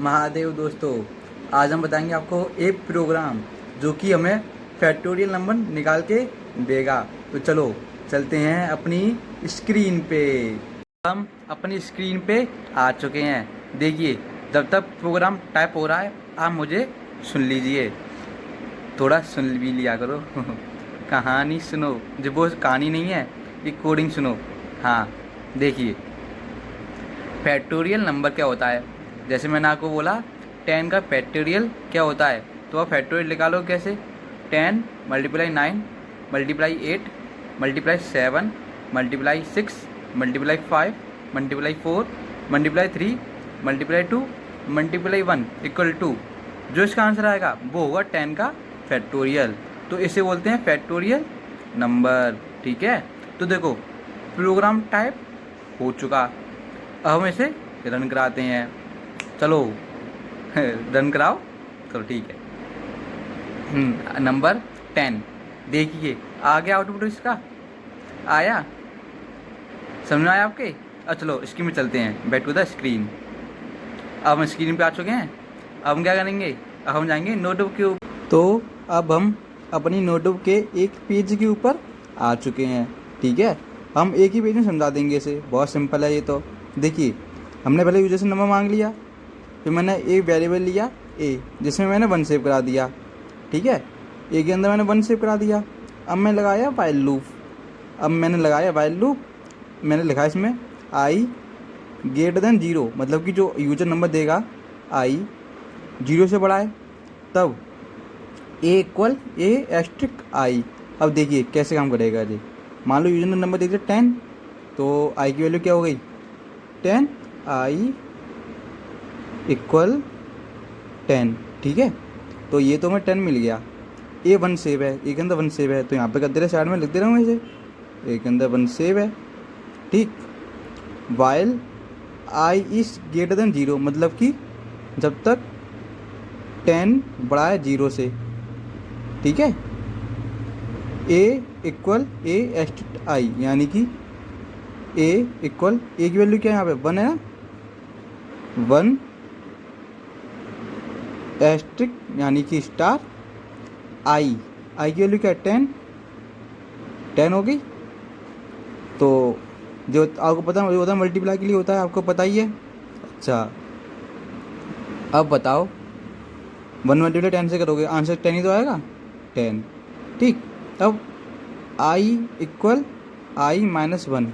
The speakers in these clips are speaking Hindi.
महादेव दोस्तों, आज हम बताएंगे आपको एक प्रोग्राम जो कि हमें फैक्टोरियल नंबर निकाल के देगा। तो चलो चलते हैं अपनी स्क्रीन पे। हम अपनी स्क्रीन पे आ चुके हैं। देखिए, जब तक प्रोग्राम टाइप हो रहा है आप मुझे सुन लीजिए, थोड़ा सुन भी लिया करो। कहानी सुनो, जो वो कहानी नहीं है, रिकॉर्डिंग सुनो। हाँ, देखिए फैक्टोरियल नंबर क्या होता है। जैसे मैंने आपको बोला 10 का फैक्टोरियल क्या होता है, तो आप फैक्टोरियल निकालो कैसे। 10 multiply 9 multiply 8 multiply 7 multiply 6 multiply 5 multiply 4 multiply 3 multiply 2 multiply 1 equal to, जो इसका आंसर आएगा वो होगा 10 का फैक्टोरियल। तो इसे बोलते हैं फैक्टोरियल नंबर। ठीक है, तो देखो प्रोग्राम टाइप हो चुका। अब हम इसे रन कराते हैं। चलो रन कराओ। चलो ठीक है। नंबर 10, देखिए आ गया आउटपुट इसका। आया, समझ में आया आपके। अब चलो स्क्रीन में चलते हैं, बैक टू द स्क्रीन। अब हम स्क्रीन पे आ चुके हैं। अब हम क्या करेंगे, अब हम जाएंगे नोटबुक के ऊपर। तो अब हम अपनी नोटबुक के एक पेज के ऊपर आ चुके हैं। ठीक है, हम एक ही पेज में समझा देंगे इसे, बहुत सिंपल है ये। तो देखिए, हमने पहले यूजर से नंबर मांग लिया, फिर मैंने एक वेरिएबल लिया ए, जिसमें मैंने 1 सेव करा दिया। ठीक है, ए के अंदर मैंने 1 सेव करा दिया। अब मैं लगाया वाइल लूप। अब मैंने लगाया वाइल लूप, मैंने लिखा इसमें आई ग्रेटर देन 0, मतलब कि जो यूजर नंबर देगा आई 0 से बड़ा है, तब ए इक्वल ए एस्ट्रिक आई। अब देखिए कैसे काम करेगा जी। मान लो यूजर नंबर दे दिया 10, तो आई की वैल्यू क्या हो गई 10, आई इक्वल 10। ठीक है, तो ये तो हमें 10 मिल गया। ए 1 सेव है, ए के अंदर 1 सेव है, तो यहाँ पे कर दे रहे, साइड में लिख दे रहा हूँ इसे, ए के अंदर 1 सेव है। ठीक, while I is greater than 0, मतलब कि जब तक 10 बड़ा है 0 से। ठीक है, ए इक्वल ए एस्ट्रिक आई, यानी कि ए इक्वल, ए की वैल्यू क्या है यहाँ पे 1 है ना, 1 एस्ट्रिक यानी कि स्टार आई, आई की वैल्यू क्या है 10, 10 हो गई। तो जो आपको पता है होता है मल्टीप्लाई के लिए होता है, आपको पता ही है। अच्छा, अब बताओ 1 मल्टीप्लाई 10 से करोगे, आंसर 10 ही तो आएगा, 10। ठीक, अब आई इक्वल आई माइनस 1।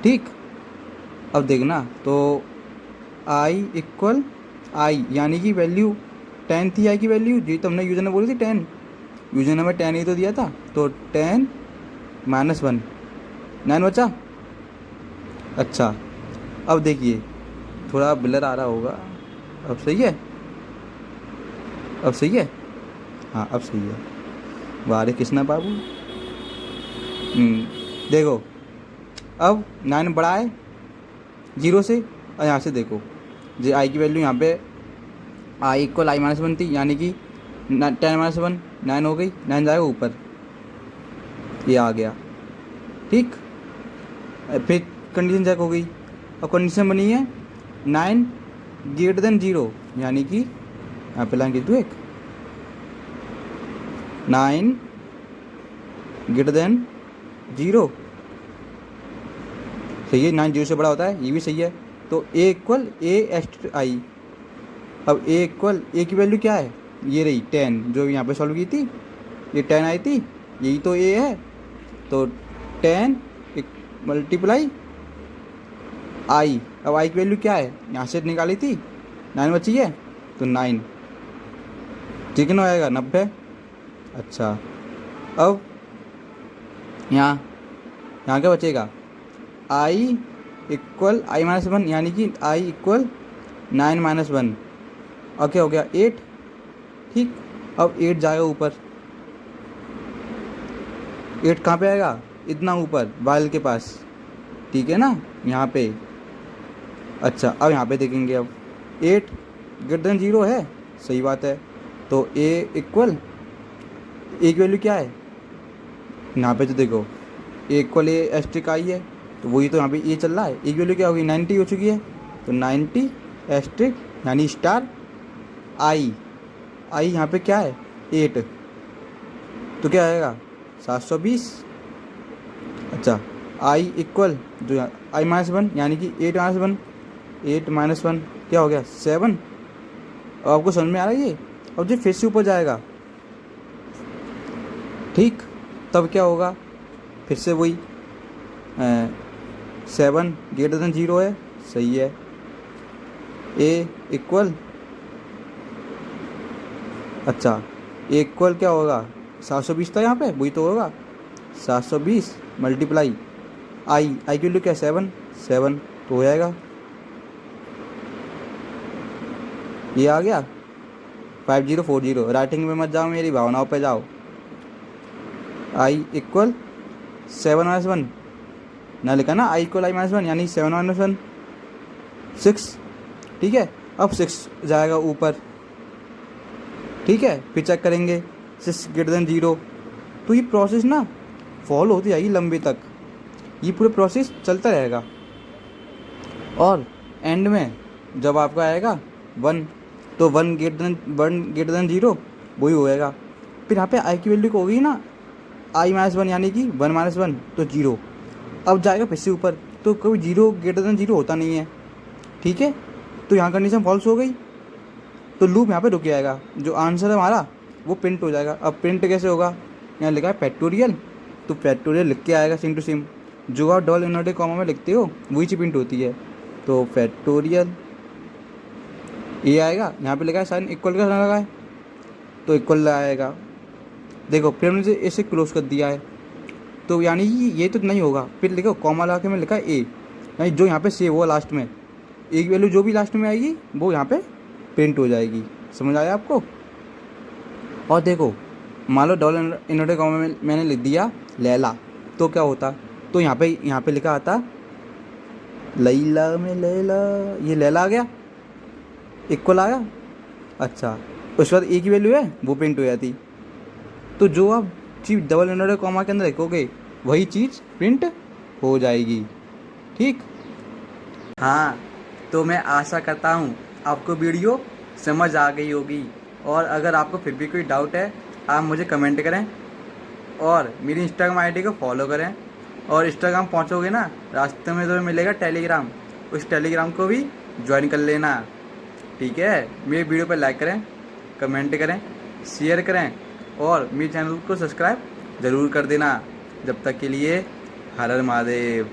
ठीक, अब देखना, तो आई इक्वल आई, यानी कि वैल्यू 10 थी आई की वैल्यू, जी तो हमने यूजर ने बोली थी 10, यूजर ने हमें 10 ही तो दिया था, तो 10 माइनस 1 9 बचा। अच्छा, अब देखिए थोड़ा ब्लर आ रहा होगा, अब सही है, अब सही है, हाँ अब सही है। वाह रे कृष्णा बाबू। देखो अब 9 बड़ा है 0 से, और यहाँ से देखो जी आई की वैल्यू यहाँ पे आई इक्वल आई माइनस 1 थी, यानी कि 10 माइनस 1 9 हो गई, 9 जाएगा ऊपर, ये आ गया। ठीक, फिर कंडीशन चेक हो गई। अब कंडीशन बनी है 9 ग्रेटर देन 0, यानी कि यहाँ पे लाइन लिख दूँ एक, 9 ग्रेटर देन 0, सही है, 9 0 से बड़ा होता है, ये भी सही है। तो ए इक्वल ए एस्ट्रिक आई। अब ए इक्वल ए की वैल्यू क्या है, ये रही 10, जो यहाँ पे सॉल्व की थी, ये 10 आई थी, यही तो ए है। तो 10 मल्टीप्लाई आई, अब आई की वैल्यू क्या है, यहाँ से निकाली थी, 9 बची है, तो 9 कितना आएगा 90। अच्छा, अब यहाँ क्या बचेगा, आई इक्वल आई माइनस 1, यानी कि आई इक्वल 9 माइनस 1, और क्या हो गया 8। ठीक, अब 8 जाएगा ऊपर, 8 कहाँ पे आएगा, इतना ऊपर वाइल के पास। ठीक है ना, यहाँ पे। अच्छा, अब यहाँ पे देखेंगे, अब 8 ग्रेटर देन 0 है, सही बात है, तो ए इक्वल ए की वैल्यू क्या है, यहाँ पे तो देखो ए इक्वल ए एस्ट्रिक आई है, तो वही तो यहाँ पे ए चल रहा है, ए की वैल्यू क्या होगी 90 हो चुकी है, तो 90 एस्ट्रिक यानी स्टार आई यहाँ पे क्या है 8, तो क्या आएगा 720। अच्छा आई इक्वल जो आई माइनस 1 यानी कि 8 माइनस 1 क्या हो गया 7। अब आपको समझ में आ रहा है ये। अब जो फिर से ऊपर जाएगा ठीक, तब क्या होगा फिर से वही 7 ग्रेटर देन 0 है, सही है। ए इक्वल अच्छा ए इक्वल क्या होगा 720 था यहाँ पे, वही तो होगा 720 मल्टीप्लाई आई की वैल्यू क्या 7 तो हो जाएगा, ये आ गया 5040। राइटिंग में मत जाओ, मेरी भावनाओं पे जाओ। आई इक्वल 7 माइनस 1 ना लिखा ना, आई इक्वल आई माइनस 1 यानी 7 माइनस 1 6, ठीक है। अब 6 जाएगा ऊपर, ठीक है, फिर चेक करेंगे 6 ग्रेटर देन 0। तो ये प्रोसेस ना फॉलो होती जाएगी लंबे तक, ये पूरा प्रोसेस चलता रहेगा। और एंड में जब आपका आएगा 1, तो 1 ग्रेटर देन 0 वही होएगा। फिर यहाँ पे आई की वैल्यू को होगी ना आई माइनस 1 यानी कि 1 माइनस 1 तो 0। अब जाएगा फिर से ऊपर, तो कभी 0 ग्रेटर देन 0 होता नहीं है, ठीक है। तो यहाँ कंडीशन फॉल्स हो गई, तो लूप यहाँ पे रुक जाएगा, जो आंसर है हमारा वो प्रिंट हो जाएगा। अब प्रिंट कैसे होगा, यहाँ लिखा है फैक्टोरियल, तो फैक्टोरियल लिख के आएगा सेम टू सेम, जो आप डबल इन्वर्टेड कॉमा में लिखते हो वही चीज़ प्रिंट होती है। तो फैक्टोरियल ये आएगा, यहाँ पे लिखा है साइन इक्वल का लगा है तो इक्वल आएगा। देखो फिर हमने इसे क्लोज कर दिया है, तो यानी ये तो नहीं होगा। फिर देखो कॉमा लगा के में लिखा है ए, यानी जो यहाँ पे सेव हुआ लास्ट में, ए की वैल्यू जो भी लास्ट में आएगी वो यहाँ पे प्रिंट हो जाएगी। समझ आया आपको। और देखो मान लो डबल इन्वर्टेड कॉमा में मैंने लिख दिया लैला, तो क्या होता, तो यहाँ पे लिखा आता लैला में लैला, ये लैला आ गया, इक्वल आया। अच्छा उसके बाद ए की वैल्यू है वो प्रिंट हो जाती। तो जो आप चीज़ डबल इन्वर्टेड कॉमा के अंदर लिखोगे वही चीज़ प्रिंट हो जाएगी, ठीक। हाँ, तो मैं आशा करता हूँ आपको वीडियो समझ आ गई होगी। और अगर आपको फिर भी कोई डाउट है आप मुझे कमेंट करें और मेरी इंस्टाग्राम आईडी को फॉलो करें। और इंस्टाग्राम पहुँचोगे ना, रास्ते में तो मिलेगा टेलीग्राम, उस टेलीग्राम को भी ज्वाइन कर लेना, ठीक है। मेरे वीडियो पर लाइक करें, कमेंट करें, शेयर करें और मेरे चैनल को सब्सक्राइब ज़रूर कर देना। जब तक के लिए हर हर महादेव।